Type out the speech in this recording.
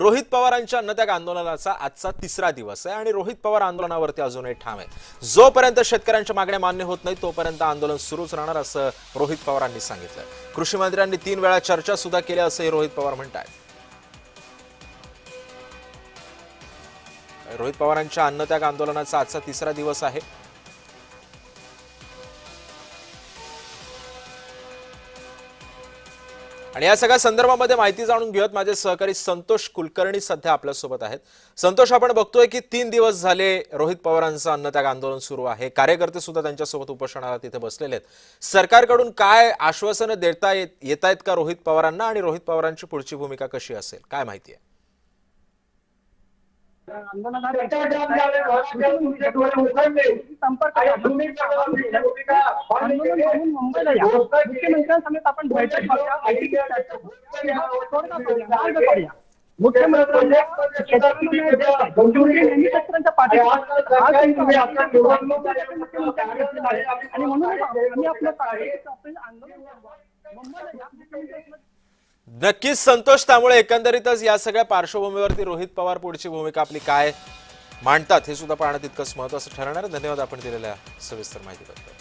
रोहित पवारांच्या अन्नत्याग आंदोलनाचा आजचा तिसरा दिवस आहे आणि रोहित पवार आंदोलनावरती अजूनही ठाम आहे। जोपर्यंत शेतकऱ्यांच्या मागण्या मान्य होत नाही तोपर्यंत आंदोलन सुरूच राहणार असं रोहित पवारांनी सांगितलं। कृषी मंत्र्यांनी 3 वेळा चर्चा सुद्धा केली असंही रोहित पवार म्हणतात। रोहित पवारांच्या अन्नत्याग आंदोलनाचा आजचा तिसरा दिवस आहे। आणि या सगळ्या संदर्भामध्ये माहिती जाणून घेऊयात। माझे सहकारी संतोष कुलकर्णी सध्या आपल्या सोबत आहेत। संतोष, आपण बघतोय की 3 दिवस झाले रोहित पवारांचं अन्नत्याग आंदोलन सुरू आहे। कार्यकर्ते सुद्धा त्यांच्यासोबत उपोषणाला तिथे बसलेले आहेत। सरकारकडून काय आश्वासनं देता येतायत का रोहित पवारांना, आणि रोहित पवारांची पुढची भूमिका कशी असेल, काय माहिती आहे? नक्कीच संतोष, त्यामुळे एकंदरीतच या सगळ्या पार्श्वभूमीवरती रोहित पवार पुढची भूमिका आपली काय मांडतात हे सुद्धा पाहणं तितकंच महत्त्वाचं ठरणार आहे। धन्यवाद आपण दिलेल्या सविस्तर माहितीबद्दल।